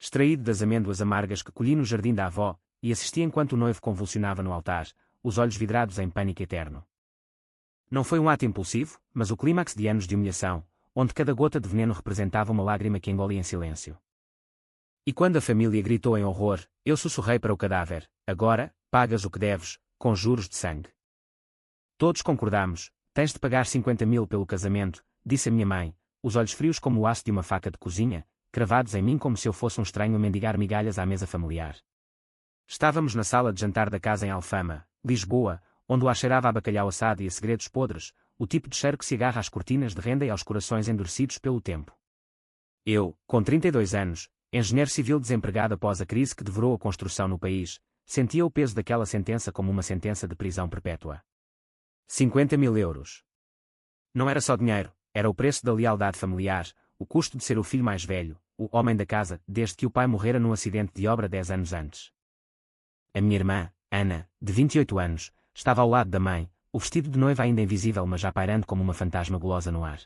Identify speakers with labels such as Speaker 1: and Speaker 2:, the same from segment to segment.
Speaker 1: extraído das amêndoas amargas que colhi no jardim da avó, e assisti enquanto o noivo convulsionava no altar, os olhos vidrados em pânico eterno. Não foi um ato impulsivo, mas o clímax de anos de humilhação, onde cada gota de veneno representava uma lágrima que engoli em silêncio. E quando a família gritou em horror, eu sussurrei para o cadáver: agora, pagas o que deves, com juros de sangue. Todos concordamos: tens de pagar 50.000 pelo casamento, disse a minha mãe, os olhos frios como o aço de uma faca de cozinha, cravados em mim como se eu fosse um estranho a mendigar migalhas à mesa familiar. Estávamos na sala de jantar da casa em Alfama, Lisboa, onde o ar cheirava a bacalhau assado e a segredos podres, o tipo de cheiro que se agarra às cortinas de renda e aos corações endurecidos pelo tempo. Eu, com 32 anos, engenheiro civil desempregado após a crise que devorou a construção no país, sentia o peso daquela sentença como uma sentença de prisão perpétua. 50.000 euros. Não era só dinheiro, era o preço da lealdade familiar, o custo de ser o filho mais velho, o homem da casa, desde que o pai morrera num acidente de obra 10 anos antes. A minha irmã, Ana, de 28 anos, estava ao lado da mãe, o vestido de noiva ainda invisível mas já pairando como uma fantasma gulosa no ar.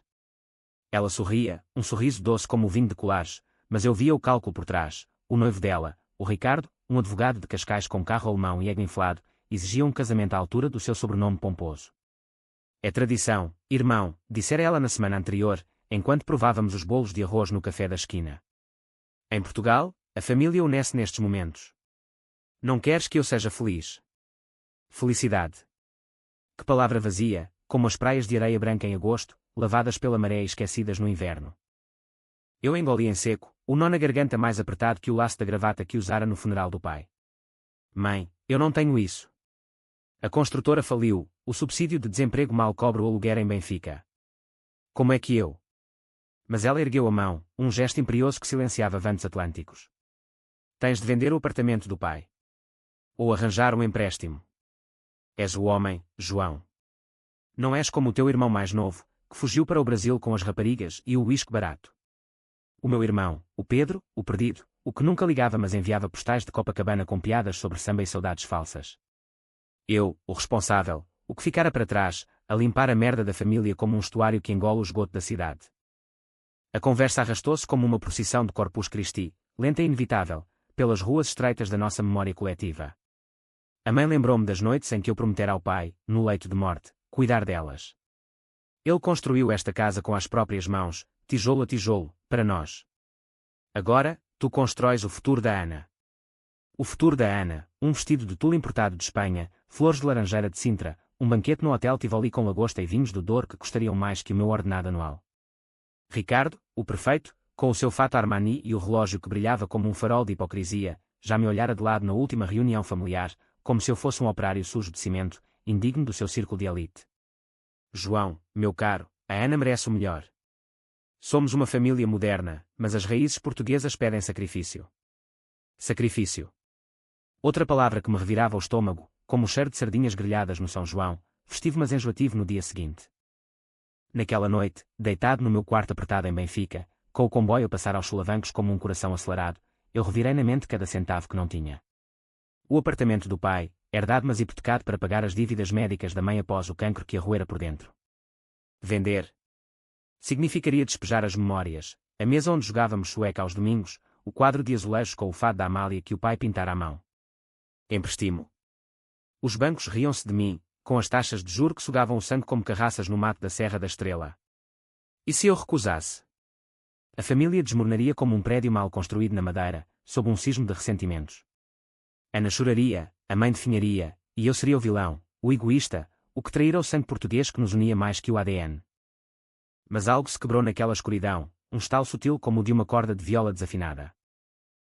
Speaker 1: Ela sorria, um sorriso doce como o vinho de Colares, mas eu via o cálculo por trás. O noivo dela, o Ricardo, um advogado de Cascais com carro alemão e ego inflado, exigia um casamento à altura do seu sobrenome pomposo. É tradição, irmão, dissera ela na semana anterior, enquanto provávamos os bolos de arroz no café da esquina. Em Portugal, a família une-se nestes momentos. Não queres que eu seja feliz? Felicidade. Que palavra vazia, como as praias de areia branca em agosto, lavadas pela maré e esquecidas no inverno. Eu engoli em seco, o nó na garganta mais apertado que o laço da gravata que usara no funeral do pai. Mãe, eu não tenho isso. A construtora faliu, o subsídio de desemprego mal cobre o aluguer em Benfica. Como é que eu? Mas ela ergueu a mão, um gesto imperioso que silenciava ventos atlânticos. Tens de vender o apartamento do pai. Ou arranjar um empréstimo. És o homem, João. Não és como o teu irmão mais novo, que fugiu para o Brasil com as raparigas e o uísque barato. O meu irmão, o Pedro, o perdido, o que nunca ligava mas enviava postais de Copacabana com piadas sobre samba e saudades falsas. Eu, o responsável, o que ficara para trás, a limpar a merda da família como um estuário que engole o esgoto da cidade. A conversa arrastou-se como uma procissão de Corpus Christi, lenta e inevitável, pelas ruas estreitas da nossa memória coletiva. A mãe lembrou-me das noites em que eu prometera ao pai, no leito de morte, cuidar delas. Ele construiu esta casa com as próprias mãos, tijolo a tijolo, para nós. Agora, tu constróis o futuro da Ana. O futuro da Ana, um vestido de tule importado de Espanha, flores de laranjeira de Sintra, um banquete no Hotel Tivoli com lagosta e vinhos do Douro que custariam mais que o meu ordenado anual. Ricardo, o perfeito, com o seu fato Armani e o relógio que brilhava como um farol de hipocrisia, já me olhara de lado na última reunião familiar, como se eu fosse um operário sujo de cimento, indigno do seu círculo de elite. João, meu caro, a Ana merece o melhor. Somos uma família moderna, mas as raízes portuguesas pedem sacrifício. Sacrifício. Outra palavra que me revirava o estômago, como o cheiro de sardinhas grelhadas no São João, festivo mas enjoativo no dia seguinte. Naquela noite, deitado no meu quarto apertado em Benfica, com o comboio a passar aos solavancos como um coração acelerado, eu revirei na mente cada centavo que não tinha. O apartamento do pai, herdado mas hipotecado para pagar as dívidas médicas da mãe após o cancro que a roera por dentro. Vender. Significaria despejar as memórias, a mesa onde jogávamos sueca aos domingos, o quadro de azulejos com o fado da Amália que o pai pintara à mão. Emprestimo. Os bancos riam-se de mim, com as taxas de juro que sugavam o sangue como carraças no mato da Serra da Estrela. E se eu recusasse? A família desmoronaria como um prédio mal construído na Madeira, sob um sismo de ressentimentos. Ana choraria, a mãe definharia, e eu seria o vilão, o egoísta, o que traíra o sangue português que nos unia mais que o ADN. Mas algo se quebrou naquela escuridão, um estalo sutil como o de uma corda de viola desafinada.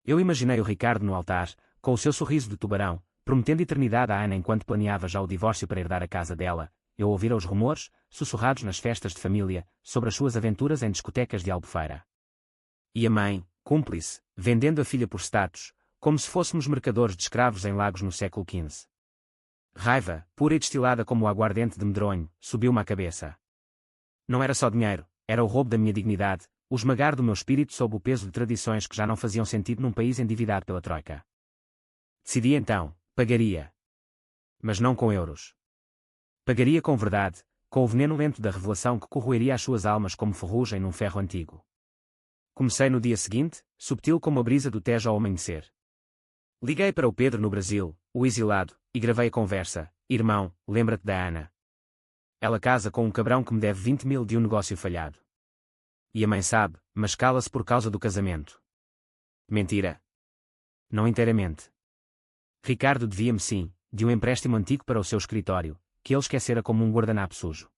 Speaker 1: Eu imaginei o Ricardo no altar, com o seu sorriso de tubarão, prometendo eternidade à Ana enquanto planeava já o divórcio para herdar a casa dela. Eu ouvira os rumores, sussurrados nas festas de família, sobre as suas aventuras em discotecas de Albufeira. E a mãe, cúmplice, vendendo a filha por status, como se fôssemos mercadores de escravos em Lagos no século XV. Raiva, pura e destilada como o aguardente de medronho, subiu-me à cabeça. Não era só dinheiro, era o roubo da minha dignidade, o esmagar do meu espírito sob o peso de tradições que já não faziam sentido num país endividado pela troika. Decidi então, pagaria. Mas não com euros. Pagaria com verdade, com o veneno lento da revelação que corroeria as suas almas como ferrugem num ferro antigo. Comecei no dia seguinte, subtil como a brisa do Tejo ao amanhecer. Liguei para o Pedro no Brasil, o exilado, e gravei a conversa. Irmão, lembra-te da Ana. Ela casa com um cabrão que me deve 20 mil de um negócio falhado. E a mãe sabe, mas cala-se por causa do casamento. Mentira. Não inteiramente. Ricardo devia-me sim, de um empréstimo antigo para o seu escritório, que ele esquecera como um guardanapo sujo.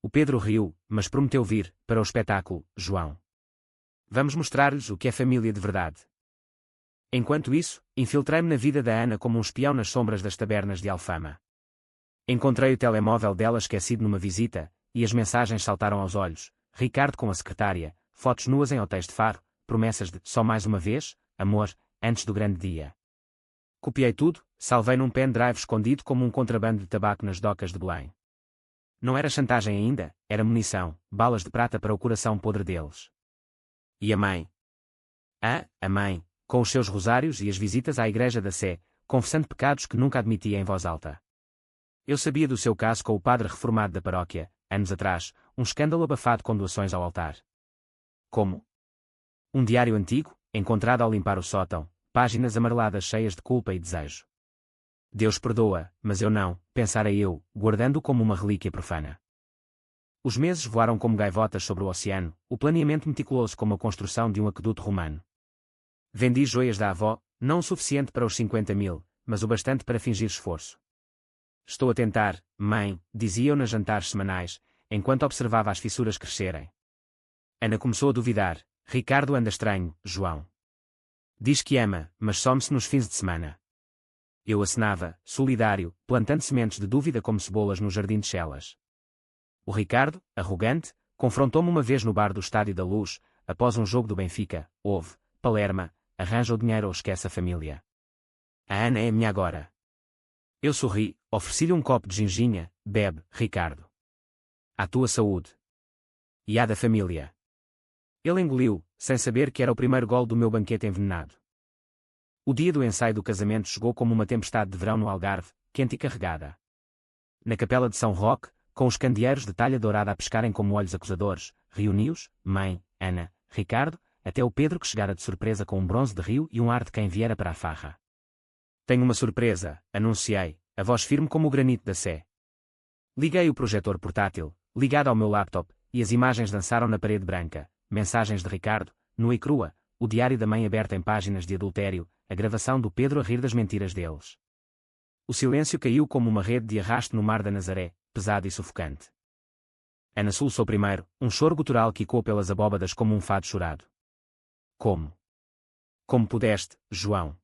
Speaker 1: O Pedro riu, mas prometeu vir, para o espetáculo, João. Vamos mostrar-lhes o que é família de verdade. Enquanto isso, infiltrei-me na vida da Ana como um espião nas sombras das tabernas de Alfama. Encontrei o telemóvel dela esquecido numa visita, e as mensagens saltaram aos olhos. Ricardo com a secretária, fotos nuas em hotéis de Faro, promessas de só mais uma vez, amor, antes do grande dia. Copiei tudo, salvei num pendrive escondido como um contrabando de tabaco nas docas de Belém. Não era chantagem ainda, era munição, balas de prata para o coração podre deles. E a mãe? A mãe, com os seus rosários e as visitas à igreja da Sé, confessando pecados que nunca admitia em voz alta. Eu sabia do seu caso com o padre reformado da paróquia, anos atrás, um escândalo abafado com doações ao altar. Como? Um diário antigo, encontrado ao limpar o sótão, páginas amareladas cheias de culpa e desejo. Deus perdoa, mas eu não, pensara eu, guardando-o como uma relíquia profana. Os meses voaram como gaivotas sobre o oceano, o planeamento meticuloso como a construção de um aqueduto romano. Vendi joias da avó, não o suficiente para os 50 mil, mas o bastante para fingir esforço. Estou a tentar, mãe, dizia eu nas jantares semanais, enquanto observava as fissuras crescerem. Ana começou a duvidar. Ricardo anda estranho, João. Diz que ama, mas some-se nos fins de semana. Eu acenava, solidário, plantando sementes de dúvida como cebolas no jardim de Chelas. O Ricardo, arrogante, confrontou-me uma vez no bar do Estádio da Luz, após um jogo do Benfica. Ouve, Palerma, arranja o dinheiro ou esquece a família. A Ana é minha agora. Eu sorri, ofereci-lhe um copo de ginginha. Bebe, Ricardo. À tua saúde. E à da família. Ele engoliu, sem saber que era o primeiro golo do meu banquete envenenado. O dia do ensaio do casamento chegou como uma tempestade de verão no Algarve, quente e carregada. Na capela de São Roque, com os candeeiros de talha dourada a pescarem como olhos acusadores, reuni-os, mãe, Ana, Ricardo, até o Pedro que chegara de surpresa com um bronze de rio e um ar de quem viera para a farra. Tenho uma surpresa, anunciei, a voz firme como o granito da Sé. Liguei o projetor portátil, ligado ao meu laptop, e as imagens dançaram na parede branca. Mensagens de Ricardo, nua e crua, o diário da mãe aberto em páginas de adultério, a gravação do Pedro a rir das mentiras deles. O silêncio caiu como uma rede de arrasto no mar da Nazaré, pesado e sufocante. Ana soluçou primeiro, um choro gutural que ecoou pelas abóbadas como um fado chorado. Como? Como pudeste, João?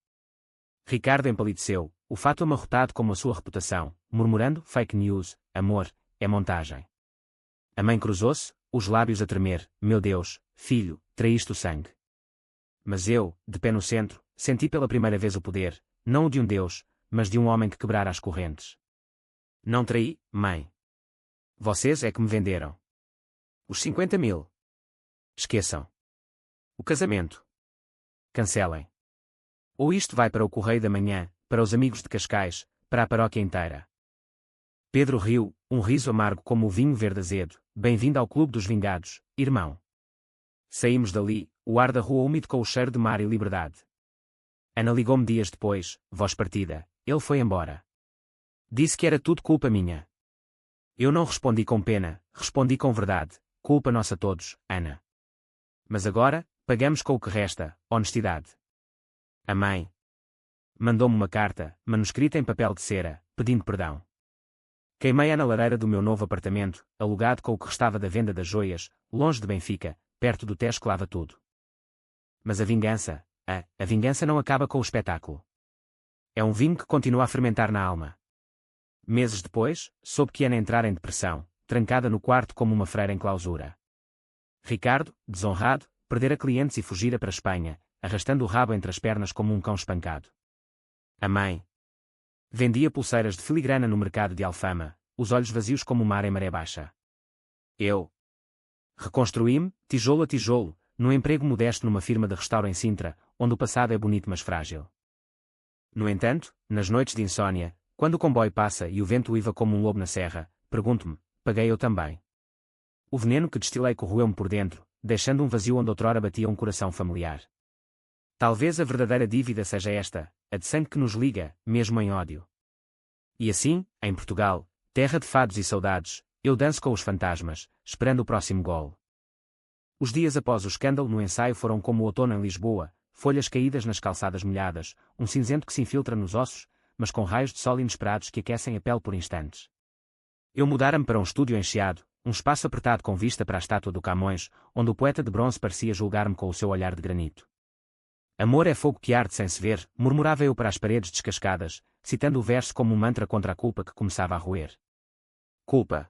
Speaker 1: Ricardo empalideceu, o fato amarrotado como a sua reputação, murmurando, fake news, amor, é montagem. A mãe cruzou-se, os lábios a tremer, meu Deus, filho, traíste o sangue. Mas eu, de pé no centro, senti pela primeira vez o poder, não o de um Deus, mas de um homem que quebrara as correntes. Não traí, mãe. Vocês é que me venderam. Os 50 mil. Esqueçam. O casamento. Cancelem. Ou isto vai para o Correio da Manhã, para os amigos de Cascais, para a paróquia inteira. Pedro riu, um riso amargo como o vinho verde azedo. Bem-vindo ao Clube dos Vingados, irmão. Saímos dali, o ar da rua úmido com o cheiro de mar e liberdade. Ana ligou-me dias depois, voz partida, ele foi embora. Disse que era tudo culpa minha. Eu não respondi com pena, respondi com verdade, culpa nossa todos, Ana. Mas agora, pagamos com o que resta, honestidade. A mãe mandou-me uma carta, manuscrita em papel de cera, pedindo perdão. Queimei-a na lareira do meu novo apartamento, alugado com o que restava da venda das joias, longe de Benfica, perto do Tejo que lava tudo. Mas a vingança não acaba com o espetáculo. É um vinho que continua a fermentar na alma. Meses depois, soube que Ana entrara em depressão, trancada no quarto como uma freira em clausura. Ricardo, desonrado, perdera clientes e fugira para a Espanha, arrastando o rabo entre as pernas como um cão espancado. A mãe vendia pulseiras de filigrana no mercado de Alfama, os olhos vazios como o mar em maré baixa. Eu reconstruí-me, tijolo a tijolo, num emprego modesto numa firma de restauro em Sintra, onde o passado é bonito mas frágil. No entanto, nas noites de insônia, quando o comboio passa e o vento uiva como um lobo na serra, pergunto-me, paguei eu também? O veneno que destilei corroeu-me por dentro, deixando um vazio onde outrora batia um coração familiar. Talvez a verdadeira dívida seja esta, a de sangue que nos liga, mesmo em ódio. E assim, em Portugal, terra de fados e saudades, eu danço com os fantasmas, esperando o próximo gol. Os dias após o escândalo no ensaio foram como o outono em Lisboa, folhas caídas nas calçadas molhadas, um cinzento que se infiltra nos ossos, mas com raios de sol inesperados que aquecem a pele por instantes. Eu mudara-me para um estúdio encheado, um espaço apertado com vista para a estátua do Camões, onde o poeta de bronze parecia julgar-me com o seu olhar de granito. Amor é fogo que arde sem se ver, murmurava eu para as paredes descascadas, citando o verso como um mantra contra a culpa que começava a roer. Culpa.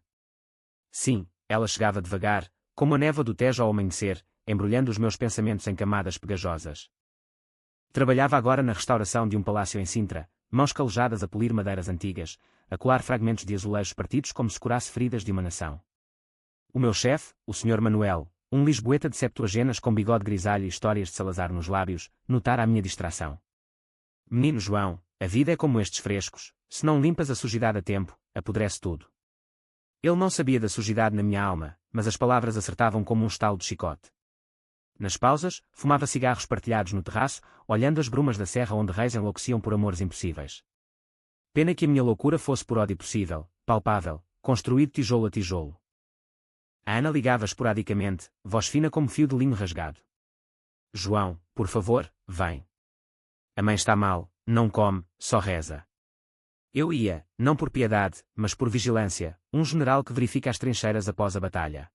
Speaker 1: Sim, ela chegava devagar, como a névoa do Tejo ao amanhecer, embrulhando os meus pensamentos em camadas pegajosas. Trabalhava agora na restauração de um palácio em Sintra, mãos calejadas a polir madeiras antigas, a colar fragmentos de azulejos partidos como se curasse feridas de uma nação. O meu chefe, o Sr. Manuel, um lisboeta de septuagenas com bigode grisalho e histórias de Salazar nos lábios, notara a minha distração. Menino João, a vida é como estes frescos, se não limpas a sujidade a tempo, apodrece tudo. Ele não sabia da sujidade na minha alma, mas as palavras acertavam como um estalo de chicote. Nas pausas, fumava cigarros partilhados no terraço, olhando as brumas da serra onde reis enlouqueciam por amores impossíveis. Pena que a minha loucura fosse por ódio possível, palpável, construído tijolo a tijolo. A Ana ligava esporadicamente, voz fina como fio de linho rasgado. João, por favor, vem. A mãe está mal, não come, só reza. Eu ia, não por piedade, mas por vigilância, um general que verifica as trincheiras após a batalha.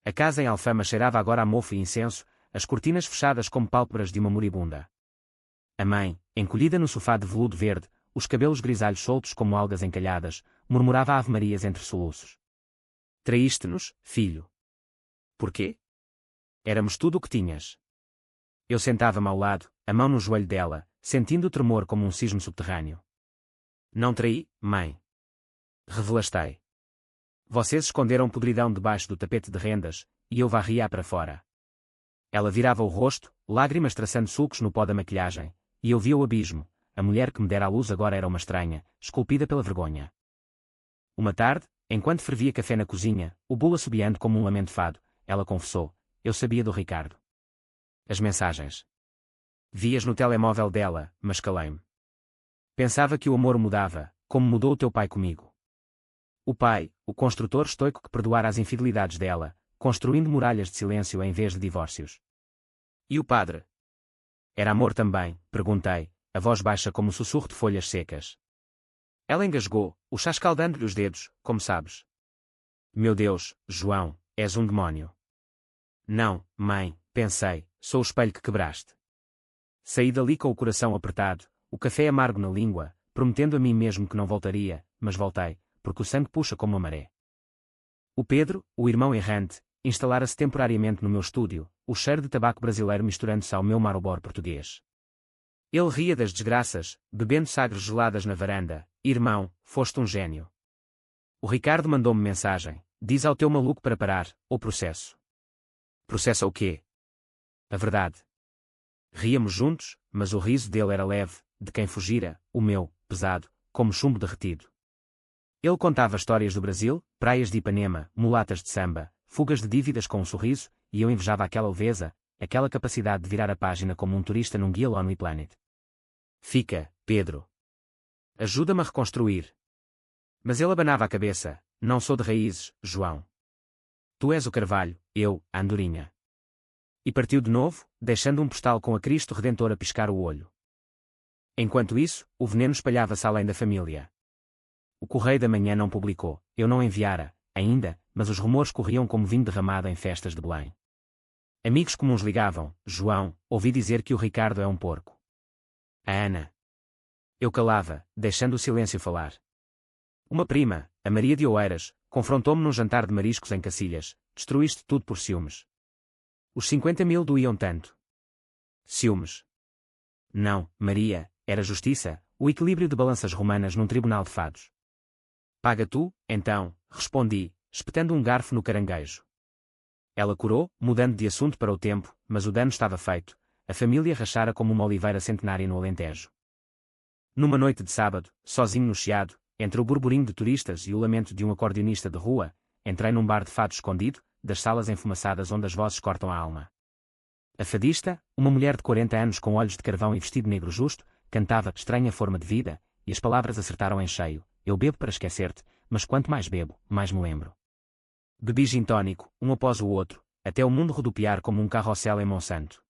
Speaker 1: A casa em Alfama cheirava agora a mofo e incenso, as cortinas fechadas como pálpebras de uma moribunda. A mãe, encolhida no sofá de veludo verde, os cabelos grisalhos soltos como algas encalhadas, murmurava ave-marias entre soluços. Traíste-nos, filho. Porquê? Éramos tudo o que tinhas. Eu sentava-me ao lado, a mão no joelho dela, sentindo o tremor como um sismo subterrâneo. Não traí, mãe. Revelastei. Vocês esconderam podridão debaixo do tapete de rendas, e eu varria para fora. Ela virava o rosto, lágrimas traçando sulcos no pó da maquilhagem, e eu via o abismo. A mulher que me dera à luz agora era uma estranha, esculpida pela vergonha. Uma tarde, enquanto fervia café na cozinha, o bolo assobiando como um lamento fado, ela confessou, eu sabia do Ricardo. As mensagens. Vias no telemóvel dela, mas calei-me. Pensava que o amor mudava, como mudou o teu pai comigo. O pai, o construtor estoico que perdoara as infidelidades dela, construindo muralhas de silêncio em vez de divórcios. E o padre? Era amor também, perguntei, a voz baixa como um sussurro de folhas secas. Ela engasgou, o chá escaldando-lhe os dedos, como sabes. Meu Deus, João, és um demónio. Não, mãe, pensei, sou o espelho que quebraste. Saí dali com o coração apertado, o café amargo na língua, prometendo a mim mesmo que não voltaria, mas voltei, porque o sangue puxa como a maré. O Pedro, o irmão errante, instalara-se temporariamente no meu estúdio, o cheiro de tabaco brasileiro misturando-se ao meu Marlboro português. Ele ria das desgraças, bebendo sagres geladas na varanda. Irmão, foste um gênio. O Ricardo mandou-me mensagem. Diz ao teu maluco para parar, ou processo. Processa o quê? A verdade. Ríamos juntos, mas o riso dele era leve, de quem fugira, o meu, pesado, como chumbo derretido. Ele contava histórias do Brasil, praias de Ipanema, mulatas de samba, fugas de dívidas com um sorriso, e eu invejava aquela leveza, aquela capacidade de virar a página como um turista num guia Lonely Planet. Fica, Pedro. Ajuda-me a reconstruir. Mas ele abanava a cabeça. Não sou de raízes, João. Tu és o carvalho, eu, a andorinha. E partiu de novo, deixando um postal com a Cristo Redentor a piscar o olho. Enquanto isso, o veneno espalhava-se além da família. O Correio da Manhã não publicou, eu não enviara, ainda, mas os rumores corriam como vinho derramado em festas de Belém. Amigos comuns ligavam, João, ouvi dizer que o Ricardo é um porco. A Ana. Eu calava, deixando o silêncio falar. Uma prima, a Maria de Oeiras, confrontou-me num jantar de mariscos em Cacilhas. Destruíste tudo por ciúmes. Os 50.000 doíam tanto. Ciúmes. Não, Maria, era justiça, o equilíbrio de balanças romanas num tribunal de fados. Paga tu, então, respondi, espetando um garfo no caranguejo. Ela corou, mudando de assunto para o tempo, mas o dano estava feito. A família rachara como uma oliveira centenária no Alentejo. Numa noite de sábado, sozinho no Chiado, entre o burburinho de turistas e o lamento de um acordeonista de rua, entrei num bar de fado escondido, das salas enfumaçadas onde as vozes cortam a alma. A fadista, uma mulher de 40 anos com olhos de carvão e vestido negro justo, cantava Estranha Forma de Vida, e as palavras acertaram em cheio. Eu bebo para esquecer-te, mas quanto mais bebo, mais me lembro. Bebi gin tónico, um após o outro, até o mundo rodopiar como um carrossel em Monsanto.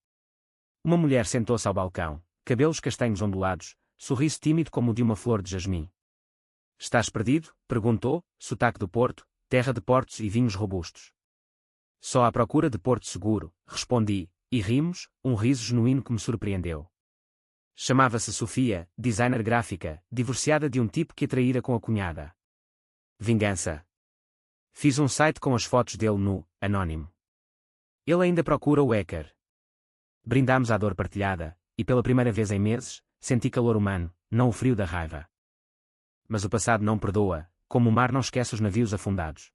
Speaker 1: Uma mulher sentou-se ao balcão, cabelos castanhos ondulados, sorriso tímido como o de uma flor de jasmim. Estás perdido? Perguntou, sotaque do Porto, terra de portos e vinhos robustos. Só à procura de Porto Seguro, respondi, e rimos, um riso genuíno que me surpreendeu. Chamava-se Sofia, designer gráfica, divorciada de um tipo que a traíra com a cunhada. Vingança. Fiz um site com as fotos dele nu, anónimo. Ele ainda procura o hacker. Brindámos à dor partilhada, e pela primeira vez em meses, senti calor humano, não o frio da raiva. Mas o passado não perdoa, como o mar não esquece os navios afundados.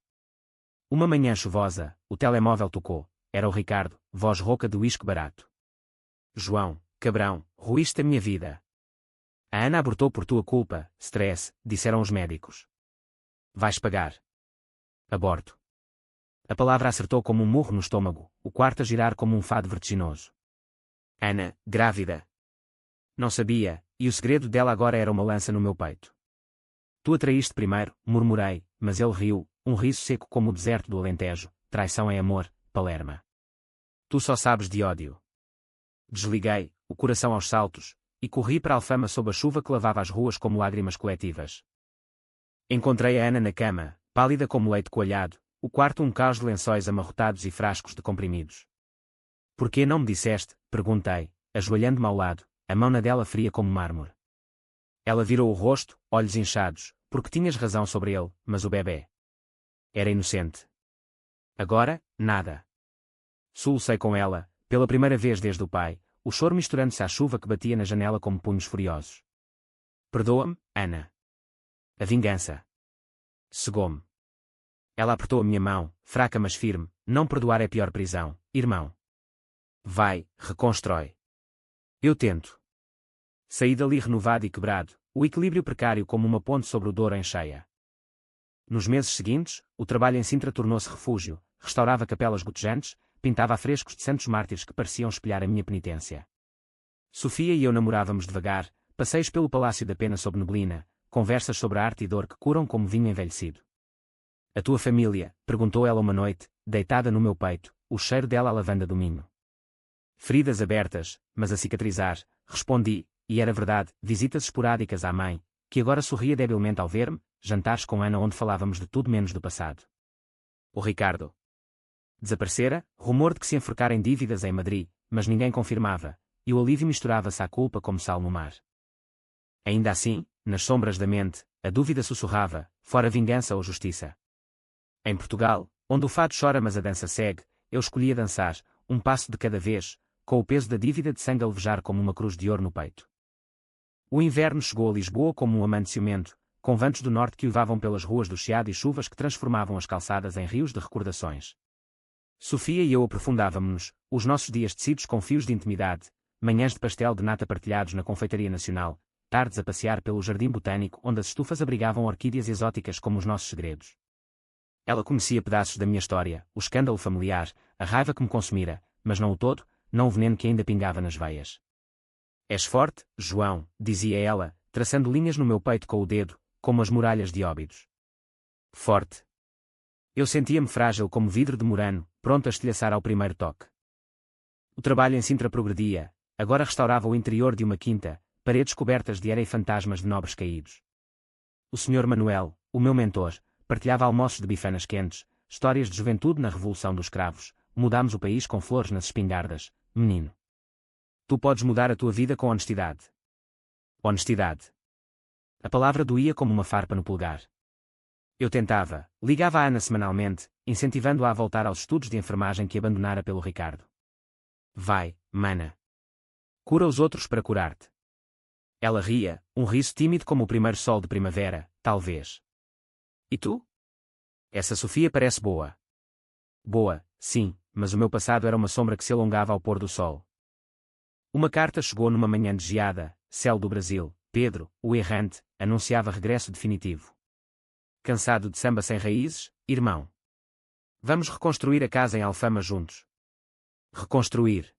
Speaker 1: Uma manhã chuvosa, o telemóvel tocou. Era o Ricardo, voz rouca de uísque barato. João, cabrão, ruíste a minha vida. A Ana abortou por tua culpa, stress, disseram os médicos. Vais pagar. Aborto. A palavra acertou como um murro no estômago, o quarto a girar como um fado vertiginoso. Ana, grávida. Não sabia, e o segredo dela agora era uma lança no meu peito. Tu a traíste primeiro, murmurei, mas ele riu, um riso seco como o deserto do Alentejo. Traição é amor, Palerma. Tu só sabes de ódio. Desliguei, o coração aos saltos, e corri para a Alfama sob a chuva que lavava as ruas como lágrimas coletivas. Encontrei a Ana na cama, pálida como leite coalhado, o quarto um caos de lençóis amarrotados e frascos de comprimidos. Por que não me disseste? Perguntei, ajoelhando-me ao lado, a mão na dela fria como mármore. Ela virou o rosto, olhos inchados, porque tinhas razão sobre ele, mas o bebê era inocente. Agora, nada. Solucei com ela, pela primeira vez desde o pai, o choro misturando-se à chuva que batia na janela como punhos furiosos. Perdoa-me, Ana. A vingança cegou-me. Ela apertou a minha mão, fraca mas firme. Não perdoar é pior prisão, irmão. Vai, reconstrói. Eu tento. Saí dali renovado e quebrado, o equilíbrio precário como uma ponte sobre o Douro em cheia. Nos meses seguintes, o trabalho em Sintra tornou-se refúgio, restaurava capelas gotejantes, pintava afrescos de santos mártires que pareciam espelhar a minha penitência. Sofia e eu namorávamos devagar, passeios pelo Palácio da Pena sob neblina, conversas sobre a arte e dor que curam como vinho envelhecido. A tua família? Perguntou ela uma noite, deitada no meu peito, o cheiro dela a lavanda do Minho. Feridas abertas, mas a cicatrizar, respondi, e era verdade, visitas esporádicas à mãe, que agora sorria debilmente ao ver-me, jantares com Ana onde falávamos de tudo menos do passado. O Ricardo desaparecera, rumor de que se enforcara em dívidas em Madrid, mas ninguém confirmava, e o alívio misturava-se à culpa como sal no mar. Ainda assim, nas sombras da mente, a dúvida sussurrava, fora vingança ou justiça. Em Portugal, onde o fado chora mas a dança segue, eu escolhia dançar, um passo de cada vez, com o peso da dívida de sangue a alvejar como uma cruz de ouro no peito. O inverno chegou a Lisboa como um amante ciumento, com ventos do norte que uivavam pelas ruas do chiado e chuvas que transformavam as calçadas em rios de recordações. Sofia e eu aprofundávamos-nos, os nossos dias tecidos com fios de intimidade, manhãs de pastel de nata partilhados na Confeitaria Nacional, tardes a passear pelo jardim botânico onde as estufas abrigavam orquídeas exóticas como os nossos segredos. Ela conhecia pedaços da minha história, o escândalo familiar, a raiva que me consumira, mas não o todo, não o veneno que ainda pingava nas veias. És forte, João, dizia ela, traçando linhas no meu peito com o dedo, como as muralhas de Óbidos. Forte. Eu sentia-me frágil como vidro de murano, pronto a estilhaçar ao primeiro toque. O trabalho em Sintra progredia, agora restaurava o interior de uma quinta, paredes cobertas de era e fantasmas de nobres caídos. O Sr. Manuel, o meu mentor, partilhava almoços de bifanas quentes, histórias de juventude na Revolução dos Cravos, mudámos o país com flores nas espingardas, menino. Tu podes mudar a tua vida com honestidade. Honestidade. A palavra doía como uma farpa no polegar. Eu tentava, ligava a Ana semanalmente, incentivando-a a voltar aos estudos de enfermagem que abandonara pelo Ricardo. Vai, mana. Cura os outros para curar-te. Ela ria, um riso tímido como o primeiro sol de primavera, talvez. E tu? Essa Sofia parece boa. Boa, sim, mas o meu passado era uma sombra que se alongava ao pôr do sol. Uma carta chegou numa manhã de geada, céu do Brasil, Pedro, o errante, anunciava regresso definitivo. Cansado de samba sem raízes, irmão? Vamos reconstruir a casa em Alfama juntos. Reconstruir.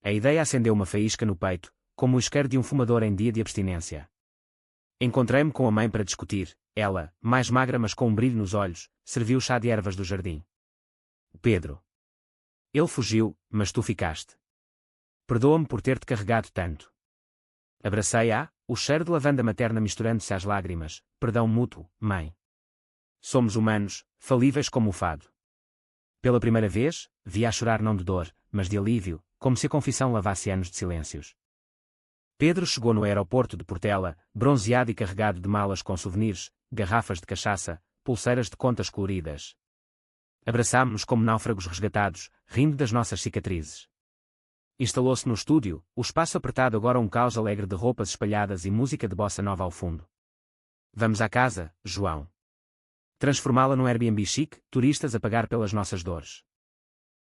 Speaker 1: A ideia acendeu uma faísca no peito, como o isqueiro de um fumador em dia de abstinência. Encontrei-me com a mãe para discutir. Ela, mais magra mas com um brilho nos olhos, serviu o chá de ervas do jardim. Pedro. Ele fugiu, mas tu ficaste. Perdoa-me por ter-te carregado tanto. Abracei-a, o cheiro de lavanda materna misturando-se às lágrimas. Perdão mútuo, mãe. Somos humanos, falíveis como o fado. Pela primeira vez, vi-a chorar não de dor, mas de alívio, como se a confissão lavasse anos de silêncios. Pedro chegou no aeroporto de Portela, bronzeado e carregado de malas com souvenirs, garrafas de cachaça, pulseiras de contas coloridas. Abraçámo-nos como náufragos resgatados, rindo das nossas cicatrizes. Instalou-se no estúdio, o espaço apertado agora um caos alegre de roupas espalhadas e música de bossa nova ao fundo. Vamos à casa, João. Transformá-la num Airbnb chique, turistas a pagar pelas nossas dores.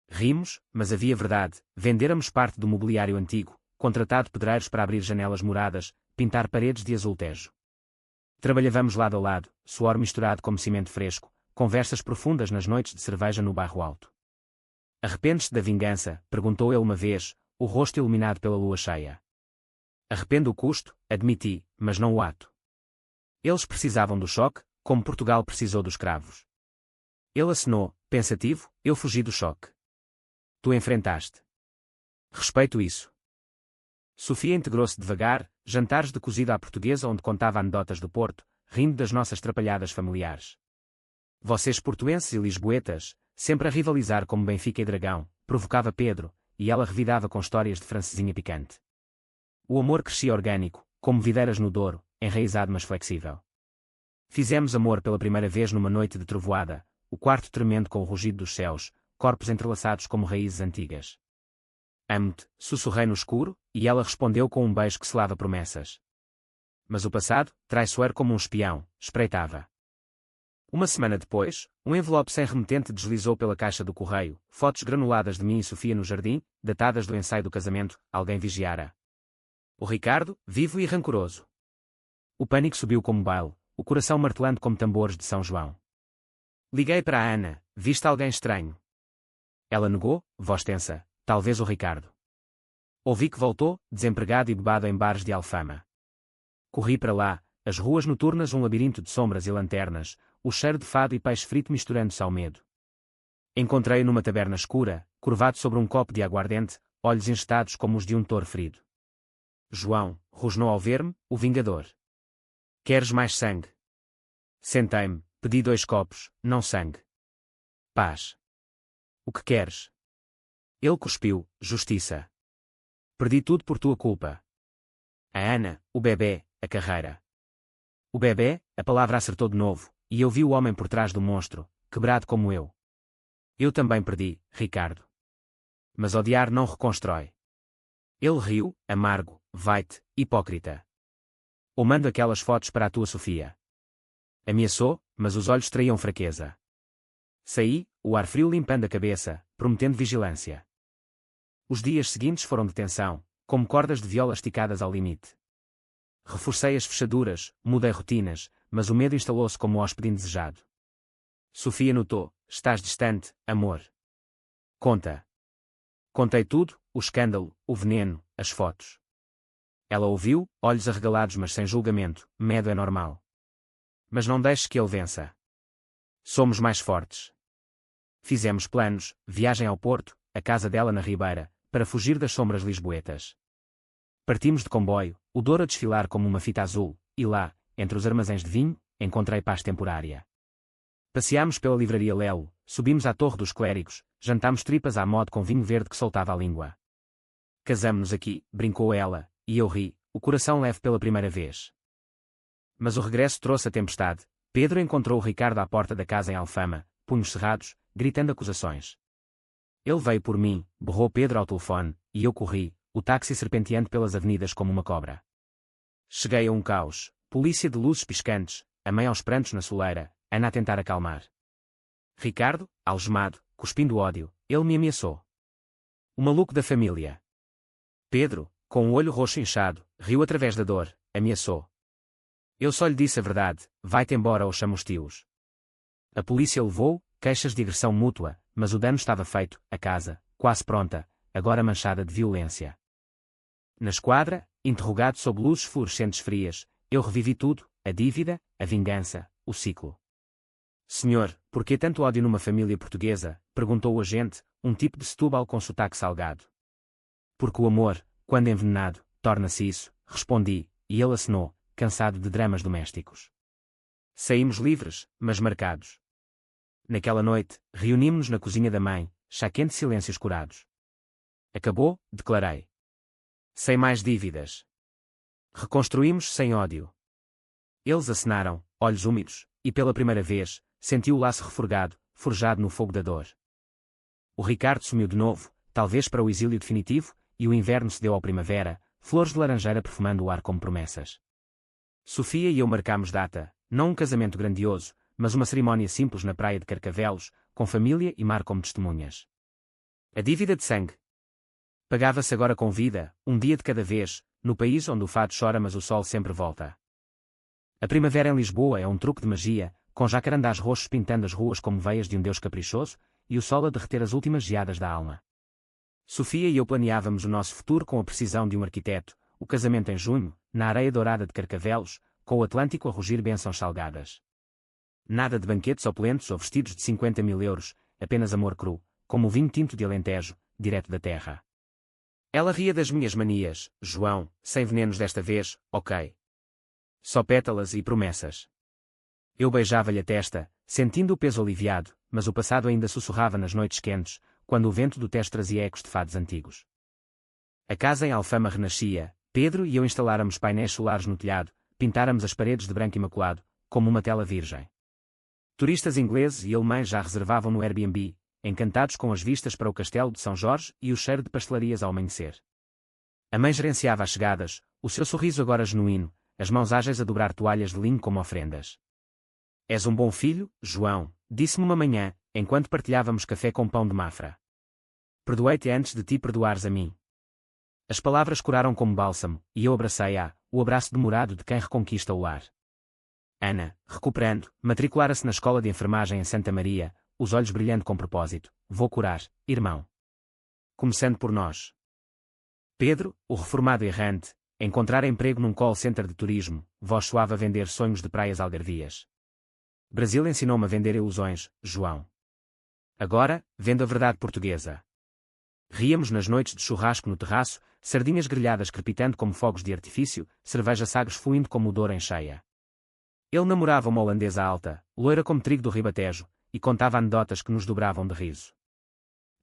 Speaker 1: Rimos, mas havia verdade, vendêramos parte do mobiliário antigo, contratado pedreiros para abrir janelas muradas, pintar paredes de azul tejo. Trabalhávamos lado a lado, suor misturado como cimento fresco, conversas profundas nas noites de cerveja no bairro alto. Arrependes-te da vingança? Perguntou ele uma vez, o rosto iluminado pela lua cheia. Arrependo o custo, admiti, mas não o ato. Eles precisavam do choque, como Portugal precisou dos cravos. Ele acenou, pensativo, eu fugi do choque. Tu enfrentaste. Respeito isso. Sofia integrou-se devagar, jantares de cozida à portuguesa onde contava anedotas do Porto, rindo das nossas trapalhadas familiares. Vocês portuenses e lisboetas, sempre a rivalizar como Benfica e Dragão, provocava Pedro, e ela revidava com histórias de francesinha picante. O amor crescia orgânico, como videiras no Douro, enraizado mas flexível. Fizemos amor pela primeira vez numa noite de trovoada, o quarto tremendo com o rugido dos céus, corpos entrelaçados como raízes antigas. Amo-te, sussurrei no escuro, e ela respondeu com um beijo que selava promessas. Mas o passado, traiçoeiro como um espião, espreitava. Uma semana depois, um envelope sem remetente deslizou pela caixa do correio, fotos granuladas de mim e Sofia no jardim, datadas do ensaio do casamento, alguém vigiara. O Ricardo, vivo e rancoroso. O pânico subiu como baile, o coração martelando como tambores de São João. Liguei para a Ana, viste alguém estranho? Ela negou, voz tensa, talvez o Ricardo. Ouvi que voltou, desempregado e bebado em bares de Alfama. Corri para lá, as ruas noturnas um labirinto de sombras e lanternas, o cheiro de fado e peixe frito misturando-se ao medo. Encontrei-o numa taberna escura, curvado sobre um copo de aguardente, olhos engestados como os de um touro ferido. João, rosnou ao ver-me, o vingador. Queres mais sangue? Sentei-me, pedi 2 copos, não sangue. Paz. O que queres? Ele cuspiu, justiça. Perdi tudo por tua culpa. A Ana, o bebê, a carreira. O bebê, a palavra acertou de novo, e eu vi o homem por trás do monstro, quebrado como eu. Eu também perdi, Ricardo. Mas odiar não reconstrói. Ele riu, amargo, vai-te, hipócrita. Ou mando aquelas fotos para a tua Sofia. Ameaçou, mas os olhos traíam fraqueza. Saí, o ar frio limpando a cabeça, prometendo vigilância. Os dias seguintes foram de tensão, como cordas de viola esticadas ao limite. Reforcei as fechaduras, mudei rotinas, mas o medo instalou-se como hóspede indesejado. Sofia notou, estás distante, amor. Conta. Contei tudo, o escândalo, o veneno, as fotos. Ela ouviu, olhos arregalados mas sem julgamento, medo é normal. Mas não deixes que ele vença. Somos mais fortes. Fizemos planos, viagem ao Porto, a casa dela na Ribeira, para fugir das sombras lisboetas. Partimos de comboio, o Douro a desfilar como uma fita azul, e lá, entre os armazéns de vinho, encontrei paz temporária. Passeámos pela livraria Lelo, subimos à Torre dos Clérigos, jantámos tripas à moda com vinho verde que soltava a língua. Casamo-nos aqui, brincou ela, e eu ri, o coração leve pela primeira vez. Mas o regresso trouxe a tempestade. Pedro encontrou o Ricardo à porta da casa em Alfama, punhos cerrados, gritando acusações. Ele veio por mim, berrou Pedro ao telefone, e eu corri, o táxi serpenteando pelas avenidas como uma cobra. Cheguei a um caos, polícia de luzes piscantes, a mãe aos prantos na soleira, Ana a tentar acalmar. Ricardo, algemado, cuspindo ódio, ele me ameaçou. O maluco da família. Pedro, com o olho roxo inchado, riu através da dor, ameaçou. Eu só lhe disse a verdade, vai-te embora ou chama os tios. A polícia levou, queixas de agressão mútua, mas o dano estava feito, a casa, quase pronta, agora manchada de violência. Na esquadra, interrogado sob luzes fluorescentes frias, eu revivi tudo, a dívida, a vingança, o ciclo. Senhor, por que tanto ódio numa família portuguesa? Perguntou o agente, um tipo de Setúbal com sotaque salgado. Porque o amor, quando envenenado, torna-se isso, respondi, e ele acenou, cansado de dramas domésticos. Saímos livres, mas marcados. Naquela noite, reunimos-nos na cozinha da mãe, chá quente, silêncios curados. Acabou, declarei. Sem mais dívidas. Reconstruímos sem ódio. Eles acenaram, olhos úmidos, e pela primeira vez, senti o laço reforgado, forjado no fogo da dor. O Ricardo sumiu de novo, talvez para o exílio definitivo, e o inverno se deu ao primavera, flores de laranjeira perfumando o ar como promessas. Sofia e eu marcámos data, não um casamento grandioso, mas uma cerimónia simples na praia de Carcavelos, com família e mar como testemunhas. A dívida de sangue pagava-se agora com vida, um dia de cada vez, no país onde o fado chora mas o sol sempre volta. A primavera em Lisboa é um truque de magia, com jacarandás roxos pintando as ruas como veias de um deus caprichoso, e o sol a derreter as últimas geadas da alma. Sofia e eu planeávamos o nosso futuro com a precisão de um arquiteto, o casamento em junho, na areia dourada de Carcavelos, com o Atlântico a rugir bênçãos salgadas. Nada de banquetes opulentos ou vestidos de 50.000 euros, apenas amor cru, como o vinho tinto de Alentejo, direto da terra. Ela ria das minhas manias, João, sem venenos desta vez, ok. Só pétalas e promessas. Eu beijava-lhe a testa, sentindo o peso aliviado, mas o passado ainda sussurrava nas noites quentes, quando o vento do Tejo trazia ecos de fados antigos. A casa em Alfama renascia, Pedro e eu instaláramos painéis solares no telhado, pintáramos as paredes de branco imaculado, como uma tela virgem. Turistas ingleses e alemães já reservavam no Airbnb, encantados com as vistas para o castelo de São Jorge e o cheiro de pastelarias ao amanhecer. A mãe gerenciava as chegadas, o seu sorriso agora genuíno, as mãos ágeis a dobrar toalhas de linho como ofrendas. És um bom filho, João, disse-me uma manhã, enquanto partilhávamos café com pão de Mafra. Perdoei-te antes de ti perdoares a mim. As palavras curaram como bálsamo, e eu abracei-a, o abraço demorado de quem reconquista o lar. Ana, recuperando, matriculara-se na escola de enfermagem em Santa Maria, os olhos brilhando com propósito. Vou curar, irmão. Começando por nós. Pedro, o reformado errante, encontrar emprego num call center de turismo, voz suave a vender sonhos de praias algarvias. Brasil ensinou-me a vender ilusões, João. Agora, vendo a verdade portuguesa. Ríamos nas noites de churrasco no terraço, sardinhas grelhadas crepitando como fogos de artifício, cerveja Sagres fluindo como o Douro em cheia. Ele namorava uma holandesa alta, loira como trigo do Ribatejo, e contava anedotas que nos dobravam de riso.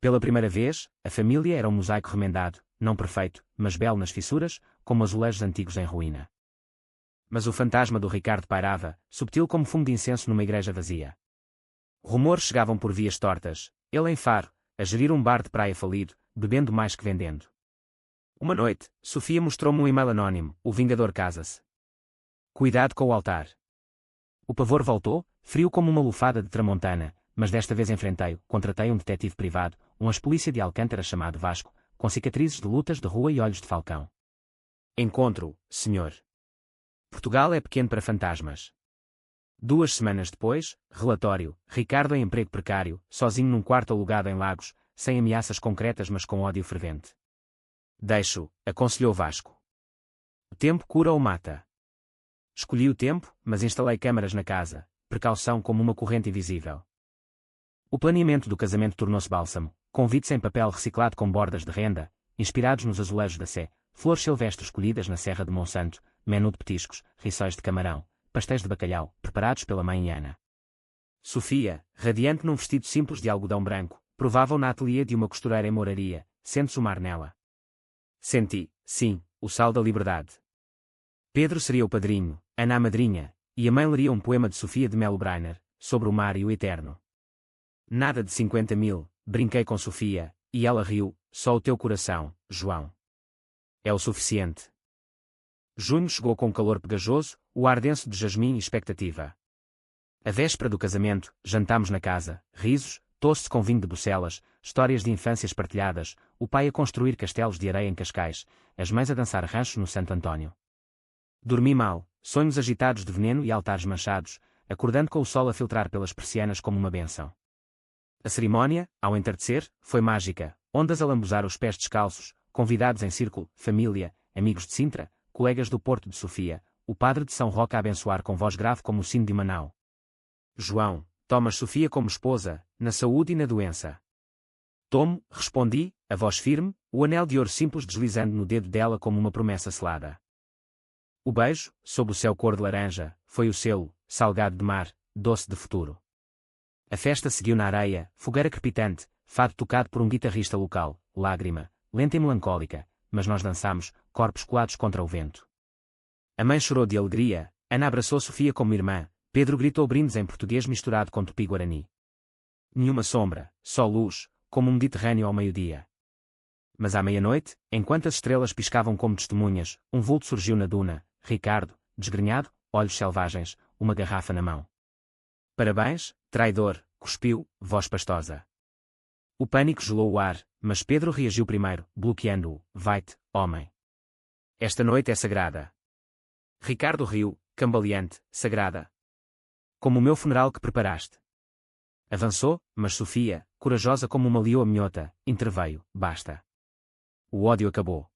Speaker 1: Pela primeira vez, a família era um mosaico remendado, não perfeito, mas belo nas fissuras, como azulejos antigos em ruína. Mas o fantasma do Ricardo pairava, subtil como fumo de incenso numa igreja vazia. Rumores chegavam por vias tortas, ele em Faro, a gerir um bar de praia falido, bebendo mais que vendendo. Uma noite, Sofia mostrou-me um e-mail anónimo, o Vingador casa-se. Cuidado com o altar. O pavor voltou, frio como uma lufada de tramontana, mas desta vez enfrentei-o, contratei um detetive privado, um ex-polícia de Alcântara chamado Vasco, com cicatrizes de lutas de rua e olhos de falcão. Encontro, senhor. Portugal é pequeno para fantasmas. 2 semanas depois, relatório, Ricardo em emprego precário, sozinho num quarto alugado em Lagos, sem ameaças concretas mas com ódio fervente. Deixo, aconselhou Vasco. O tempo cura ou mata. Escolhi o tempo, mas instalei câmaras na casa, precaução como uma corrente invisível. O planeamento do casamento tornou-se bálsamo, convites em papel reciclado com bordas de renda, inspirados nos azulejos da Sé, flores silvestres colhidas na Serra de Monsanto, menu de petiscos, rissóis de camarão, pastéis de bacalhau, preparados pela mãe Ana. Sofia, radiante num vestido simples de algodão branco, provava-o na ateliê de uma costureira em Moraria, sente-se o mar nela. Senti, sim, o sal da liberdade. Pedro seria o padrinho, Ana a madrinha, e a mãe leria um poema de Sofia de Melo Brainer, sobre o mar e o eterno. Nada de 50.000, brinquei com Sofia, e ela riu, só o teu coração, João. É o suficiente. Junho chegou com calor pegajoso, o ar denso de jasmim e expectativa. A véspera do casamento, jantámos na casa, risos, toast com vinho de Bucelas, histórias de infâncias partilhadas, o pai a construir castelos de areia em Cascais, as mães a dançar ranchos no Santo António. Dormi mal, sonhos agitados de veneno e altares manchados, acordando com o sol a filtrar pelas persianas como uma bênção. A cerimónia, ao entardecer, foi mágica, ondas a lambuzar os pés descalços, convidados em círculo, família, amigos de Sintra, colegas do Porto de Sofia, o padre de São Roque a abençoar com voz grave como o sino de uma nau. João, tomas Sofia como esposa, na saúde e na doença? Tomo, respondi, a voz firme, o anel de ouro simples deslizando no dedo dela como uma promessa selada. O beijo, sob o céu cor de laranja, foi o selo, salgado de mar, doce de futuro. A festa seguiu na areia, fogueira crepitante, fado tocado por um guitarrista local, lágrima, lenta e melancólica, mas nós dançámos, corpos colados contra o vento. A mãe chorou de alegria, Ana abraçou Sofia como irmã, Pedro gritou brindes em português misturado com tupi-guarani. Nenhuma sombra, só luz, como um Mediterrâneo ao meio-dia. Mas à meia-noite, enquanto as estrelas piscavam como testemunhas, um vulto surgiu na duna, Ricardo, desgrenhado, olhos selvagens, uma garrafa na mão. Parabéns, traidor, cuspiu, voz pastosa. O pânico gelou o ar, mas Pedro reagiu primeiro, bloqueando-o. Vai-te, homem. Esta noite é sagrada. Ricardo riu, cambaleante, sagrada. Como o meu funeral que preparaste. Avançou, mas Sofia, corajosa como uma leoa minhota, interveio, basta. O ódio acabou.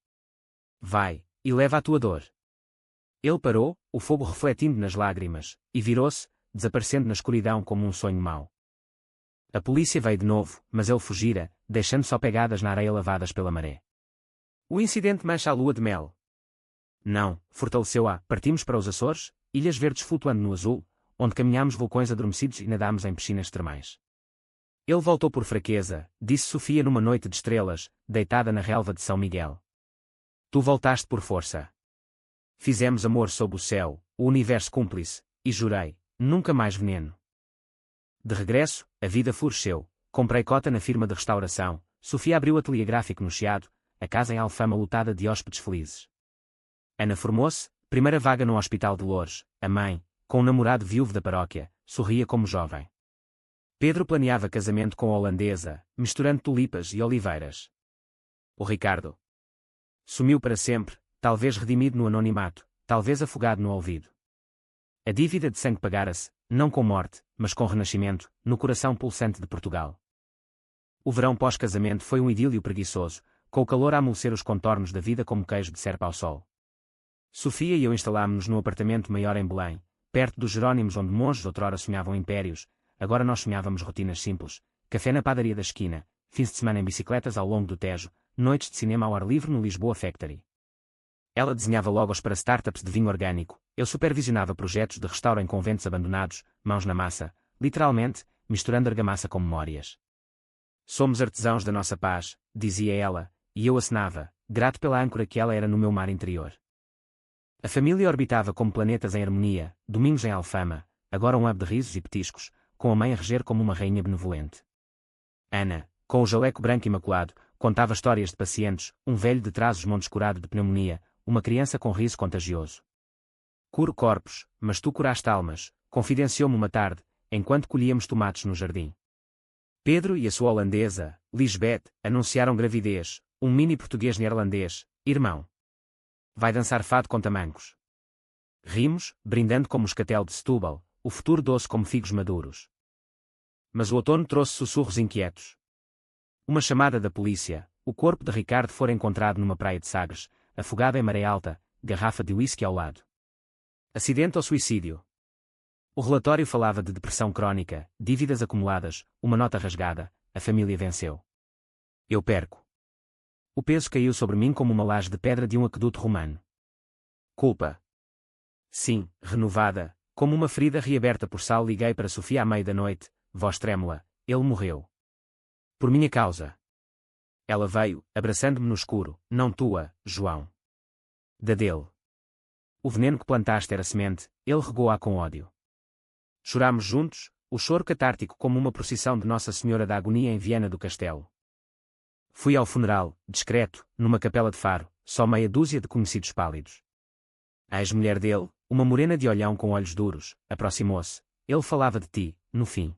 Speaker 1: Vai, e leva a tua dor. Ele parou, o fogo refletindo nas lágrimas, e virou-se, desaparecendo na escuridão como um sonho mau. A polícia veio de novo, mas ele fugira, deixando só pegadas na areia lavadas pela maré. O incidente mancha a lua de mel. Não, fortaleceu-a. Partimos para os Açores, ilhas verdes flutuando no azul, onde caminhámos vulcões adormecidos e nadámos em piscinas termais. Ele voltou por fraqueza, disse Sofia numa noite de estrelas, deitada na relva de São Miguel. Tu voltaste por força. Fizemos amor sob o céu, o universo cúmplice, e jurei, nunca mais veneno. De regresso, a vida floresceu, comprei cota na firma de restauração, Sofia abriu ateliê gráfico no Chiado, a casa em Alfama lotada de hóspedes felizes. Ana formou-se, primeira vaga no Hospital de Loures, a mãe, com um namorado viúvo da paróquia, sorria como jovem. Pedro planeava casamento com a holandesa, misturando tulipas e oliveiras. O Ricardo sumiu para sempre, talvez redimido no anonimato, talvez afogado no olvido. A dívida de sangue pagara-se, não com morte, mas com renascimento, no coração pulsante de Portugal. O verão pós-casamento foi um idílio preguiçoso, com o calor a amolecer os contornos da vida como queijo de serpa ao sol. Sofia e eu instalámo-nos num apartamento maior em Belém, perto dos Jerónimos onde monges outrora sonhavam impérios, agora nós sonhávamos rotinas simples, café na padaria da esquina, fins de semana em bicicletas ao longo do Tejo, noites de cinema ao ar livre no Lisboa Factory. Ela desenhava logos para startups de vinho orgânico, eu supervisionava projetos de restauro em conventos abandonados, mãos na massa, literalmente, misturando argamassa com memórias. Somos artesãos da nossa paz, dizia ela, e eu acenava, grato pela âncora que ela era no meu mar interior. A família orbitava como planetas em harmonia, domingos em Alfama, agora um hub de risos e petiscos, com a mãe a reger como uma rainha benevolente. Ana, com o jaleco branco imaculado, contava histórias de pacientes, um velho de Trás-os-Montes curado de pneumonia, uma criança com riso contagioso. Curo corpos, mas tu curaste almas, confidenciou-me uma tarde, enquanto colhíamos tomates no jardim. Pedro e a sua holandesa, Lisbeth, anunciaram gravidez, um mini português neerlandês, irmão. Vai dançar fado com tamancos. Rimos, brindando como moscatel de Setúbal, o futuro doce como figos maduros. Mas o outono trouxe sussurros inquietos. Uma chamada da polícia, o corpo de Ricardo fora encontrado numa praia de Sagres, afogado em maré alta, garrafa de uísque ao lado. Acidente ou suicídio? O relatório falava de depressão crónica, dívidas acumuladas, uma nota rasgada, a família venceu. Eu perco. O peso caiu sobre mim como uma laje de pedra de um aqueduto romano. Culpa. Sim, renovada, como uma ferida reaberta por sal liguei para Sofia à meia da noite, voz trêmula, ele morreu. Por minha causa. Ela veio, abraçando-me no escuro, não tua, João. Da dele. O veneno que plantaste era semente, ele regou-a com ódio. Chorámos juntos, o choro catártico como uma procissão de Nossa Senhora da Agonia em Viana do Castelo. Fui ao funeral, discreto, numa capela de Faro, só meia dúzia de conhecidos pálidos. A ex-mulher dele, uma morena de olhão com olhos duros, aproximou-se. Ele falava de ti, no fim.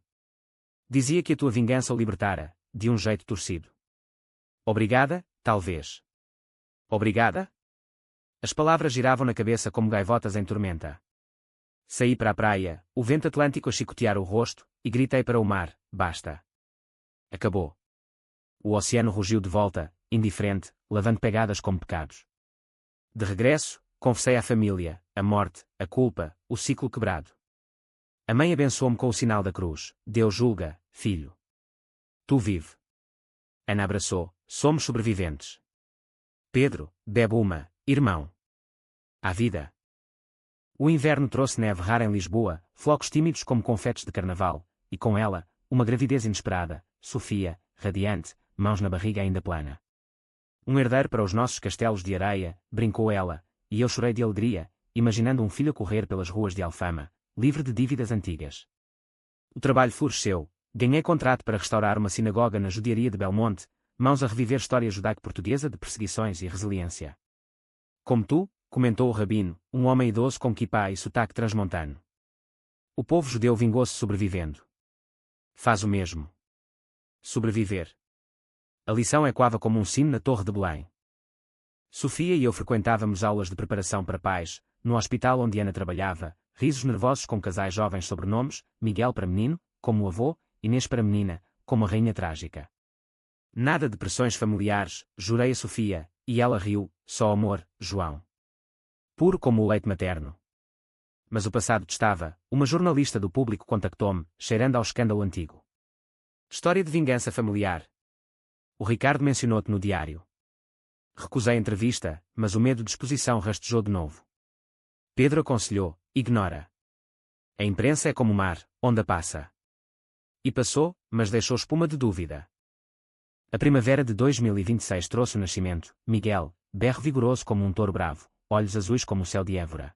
Speaker 1: Dizia que a tua vingança o libertara, de um jeito torcido. Obrigada, talvez. Obrigada? As palavras giravam na cabeça como gaivotas em tormenta. Saí para a praia, o vento atlântico a chicotear o rosto, e gritei para o mar, basta. Acabou. O oceano rugiu de volta, indiferente, lavando pegadas como pecados. De regresso, confessei à família, a morte, a culpa, o ciclo quebrado. A mãe abençoou-me com o sinal da cruz. Deus julga, filho. Tu vive. Ana abraçou. Somos sobreviventes. Pedro, bebe uma, irmão. À vida. O inverno trouxe neve rara em Lisboa, flocos tímidos como confetes de carnaval, e com ela, uma gravidez inesperada, Sofia, radiante, mãos na barriga ainda plana. Um herdeiro para os nossos castelos de areia, brincou ela, e eu chorei de alegria, imaginando um filho a correr pelas ruas de Alfama, livre de dívidas antigas. O trabalho floresceu, ganhei contrato para restaurar uma sinagoga na judiaria de Belmonte, mãos a reviver história judaico-portuguesa de perseguições e resiliência. Como tu, comentou o rabino, um homem idoso com quipá e sotaque transmontano. O povo judeu vingou-se sobrevivendo. Faz o mesmo. Sobreviver. A lição ecoava como um sino na Torre de Belém. Sofia e eu frequentávamos aulas de preparação para pais, no hospital onde Ana trabalhava, risos nervosos com casais jovens sobre nomes, Miguel para menino, como o avô, Inês para menina, como a rainha trágica. Nada de pressões familiares, jurei a Sofia, e ela riu, só amor, João. Puro como o leite materno. Mas o passado testava, uma jornalista do Público contactou-me, cheirando ao escândalo antigo. História de vingança familiar. O Ricardo mencionou-te no diário. Recusei a entrevista, mas o medo de exposição rastejou de novo. Pedro aconselhou, ignora. A imprensa é como o mar, onda passa. E passou, mas deixou espuma de dúvida. A primavera de 2026 trouxe o nascimento, Miguel, berro vigoroso como um touro bravo, olhos azuis como o céu de Évora.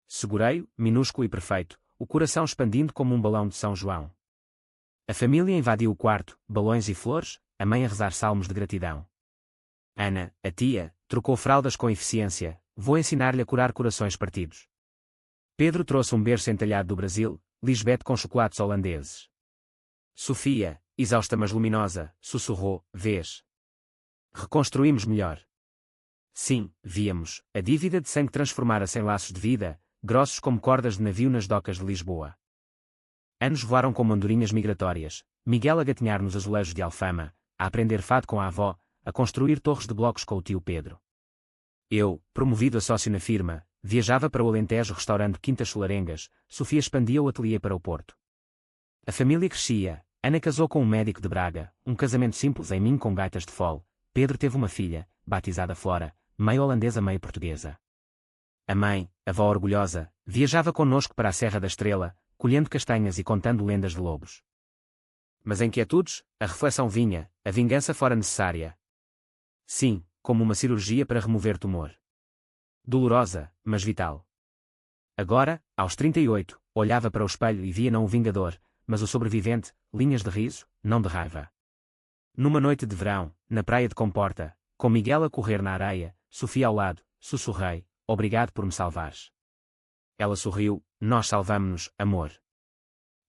Speaker 1: Segurei-o, minúsculo e perfeito, o coração expandindo como um balão de São João. A família invadiu o quarto, balões e flores, a mãe a rezar salmos de gratidão. Ana, a tia, trocou fraldas com eficiência, vou ensinar-lhe a curar corações partidos. Pedro trouxe um berço entalhado do Brasil, Lisbeth com chocolates holandeses. Sofia, exausta mas luminosa, sussurrou, vês. Reconstruímos melhor. Sim, víamos, a dívida de sangue transformara-se em laços de vida, grossos como cordas de navio nas docas de Lisboa. Anos voaram como andorinhas migratórias, Miguel a gatinhar nos azulejos de Alfama, a aprender fado com a avó, a construir torres de blocos com o tio Pedro. Eu, promovido a sócio na firma, viajava para o Alentejo restaurando quintas solarengas, Sofia expandia o ateliê para o Porto. A família crescia, Ana casou com um médico de Braga, um casamento simples em mim com gaitas de fole, Pedro teve uma filha, batizada Flora, meio holandesa meio portuguesa. A mãe, avó orgulhosa, viajava connosco para a Serra da Estrela, colhendo castanhas e contando lendas de lobos. Mas em quietudes, a reflexão vinha, a vingança fora necessária. Sim, como uma cirurgia para remover tumor. Dolorosa, mas vital. Agora, aos 38, olhava para o espelho e via não o vingador, mas o sobrevivente, linhas de riso, não de raiva. Numa noite de verão, na praia de Comporta, com Miguel a correr na areia, Sofia ao lado, sussurrei, obrigado por me salvares. Ela sorriu, nós salvamo-nos, amor.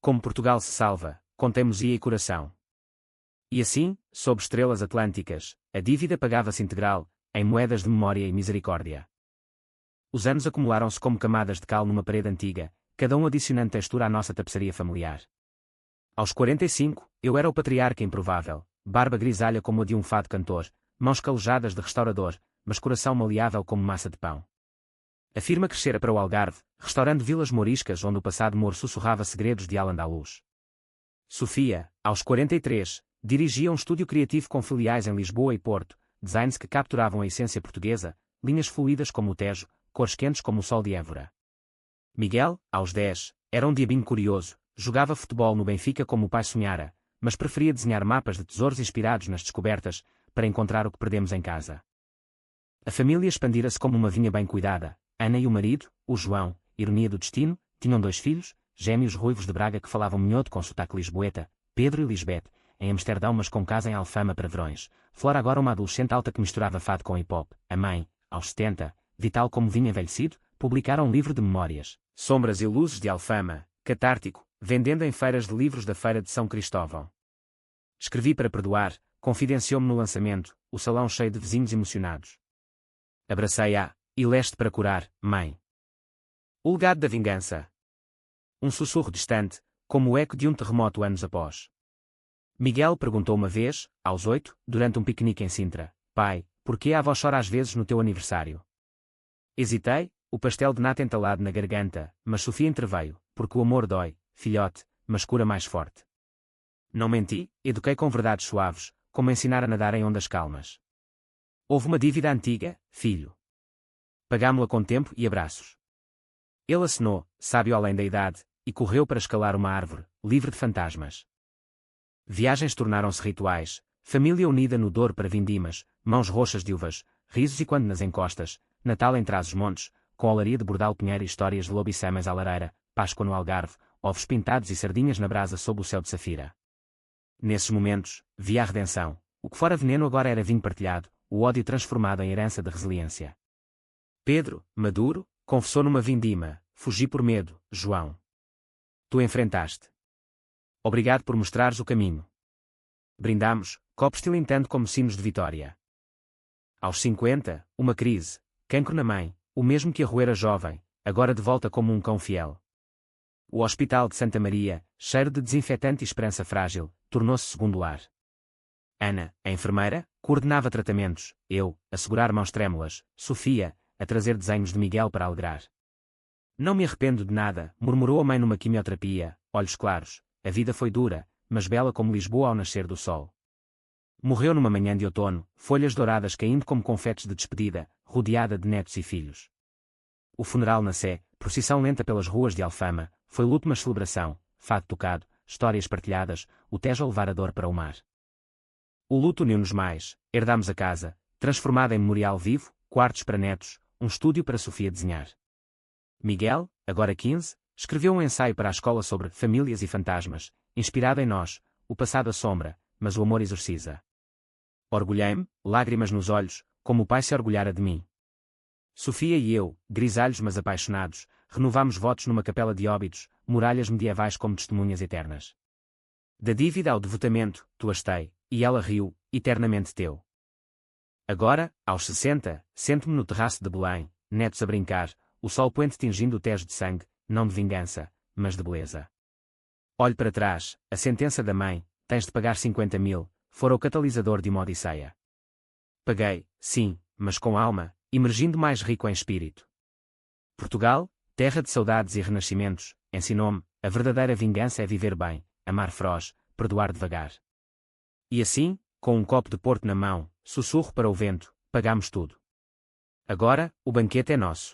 Speaker 1: Como Portugal se salva, com teimosia e coração. E assim, sob estrelas atlânticas, a dívida pagava-se integral, em moedas de memória e misericórdia. Os anos acumularam-se como camadas de cal numa parede antiga, cada um adicionando textura à nossa tapeçaria familiar. Aos 45, eu era o patriarca improvável, barba grisalha como a de um fado cantor, mãos calejadas de restaurador, mas coração maleável como massa de pão. A firma crescera para o Algarve, restaurando vilas mouriscas onde o passado mouro sussurrava segredos de Al-Andalus. Sofia, aos 43, dirigia um estúdio criativo com filiais em Lisboa e Porto, designs que capturavam a essência portuguesa, linhas fluídas como o Tejo, cores quentes como o sol de Évora. Miguel, aos 10, era um diabinho curioso, jogava futebol no Benfica como o pai sonhara, mas preferia desenhar mapas de tesouros inspirados nas descobertas, para encontrar o que perdemos em casa. A família expandira-se como uma vinha bem cuidada. Ana e o marido, o João, ironia do destino, tinham 2 filhos, gêmeos ruivos de Braga que falavam minhoto com sotaque lisboeta, Pedro e Lisbeth, em Amsterdão mas com casa em Alfama para verões. Flora agora uma adolescente alta que misturava fado com hip-hop. A mãe, aos 70, vital como vinha envelhecido, publicara um livro de memórias, Sombras e Luzes de Alfama, catártico, vendendo em feiras de livros da Feira de São Cristóvão. Escrevi para perdoar, confidenciou-me no lançamento, o salão cheio de vizinhos emocionados. Abracei-a, e leste para curar, mãe. O legado da vingança. Um sussurro distante, como o eco de um terremoto anos após. Miguel perguntou uma vez, aos 8, durante um piquenique em Sintra: pai, por que a avó chora às vezes no teu aniversário? Hesitei, o pastel de nata entalado na garganta, mas Sofia interveio: porque o amor dói, filhote, mas cura mais forte. Não menti, eduquei com verdades suaves, como ensinar a nadar em ondas calmas. Houve uma dívida antiga, filho. Pagámo-la com tempo e abraços. Ele acenou, sábio além da idade, e correu para escalar uma árvore, livre de fantasmas. Viagens tornaram-se rituais, família unida no Douro para vindimas, mãos roxas de uvas, risos e quando nas encostas, Natal em Trás-os-Montes, com olaria de bordal pinheiro e histórias de lobisomens à lareira, Páscoa no Algarve, ovos pintados e sardinhas na brasa sob o céu de safira. Nesses momentos, via a redenção. O que fora veneno agora era vinho partilhado, o ódio transformado em herança de resiliência. Pedro, maduro, confessou numa vindima: fugi por medo, João. Tu enfrentaste. Obrigado por mostrares o caminho. Brindamos, copos tilintando como sinos de vitória. Aos 50, uma crise, cancro na mãe, o mesmo que a roer a jovem, agora de volta como um cão fiel. O Hospital de Santa Maria, cheiro de desinfetante e esperança frágil, tornou-se segundo lar. Ana, a enfermeira, coordenava tratamentos, eu, a segurar mãos trêmulas, Sofia, a trazer desenhos de Miguel para alegrar. Não me arrependo de nada, murmurou a mãe numa quimioterapia, olhos claros. A vida foi dura, mas bela como Lisboa ao nascer do sol. Morreu numa manhã de outono, folhas douradas caindo como confetes de despedida, rodeada de netos e filhos. O funeral na Sé, procissão lenta pelas ruas de Alfama, foi luto mas celebração, fado tocado, histórias partilhadas, o Tejo a levar a dor para o mar. O luto uniu-nos mais, herdámos a casa, transformada em memorial vivo, quartos para netos, um estúdio para Sofia desenhar. Miguel, agora 15, escreveu um ensaio para a escola sobre famílias e fantasmas, inspirado em nós, o passado assombra, mas o amor exorciza. Orgulhei-me, lágrimas nos olhos, como o pai se orgulhara de mim. Sofia e eu, grisalhos mas apaixonados, renovámos votos numa capela de óbidos, muralhas medievais como testemunhas eternas. Da dívida ao devotamento, tu astei, e ela riu, eternamente teu. Agora, aos 60, sento-me no terraço de Belém, netos a brincar, o sol poente tingindo o Tejo de sangue, não de vingança, mas de beleza. Olho para trás, a sentença da mãe: tens de pagar 50.000, fora o catalisador de uma odisseia. Paguei, sim, mas com alma, emergindo mais rico em espírito. Portugal, terra de saudades e renascimentos, ensinou-me: a verdadeira vingança é viver bem, amar feroz, perdoar devagar. E assim, com um copo de Porto na mão, sussurro para o vento: pagamos tudo. Agora, o banquete é nosso.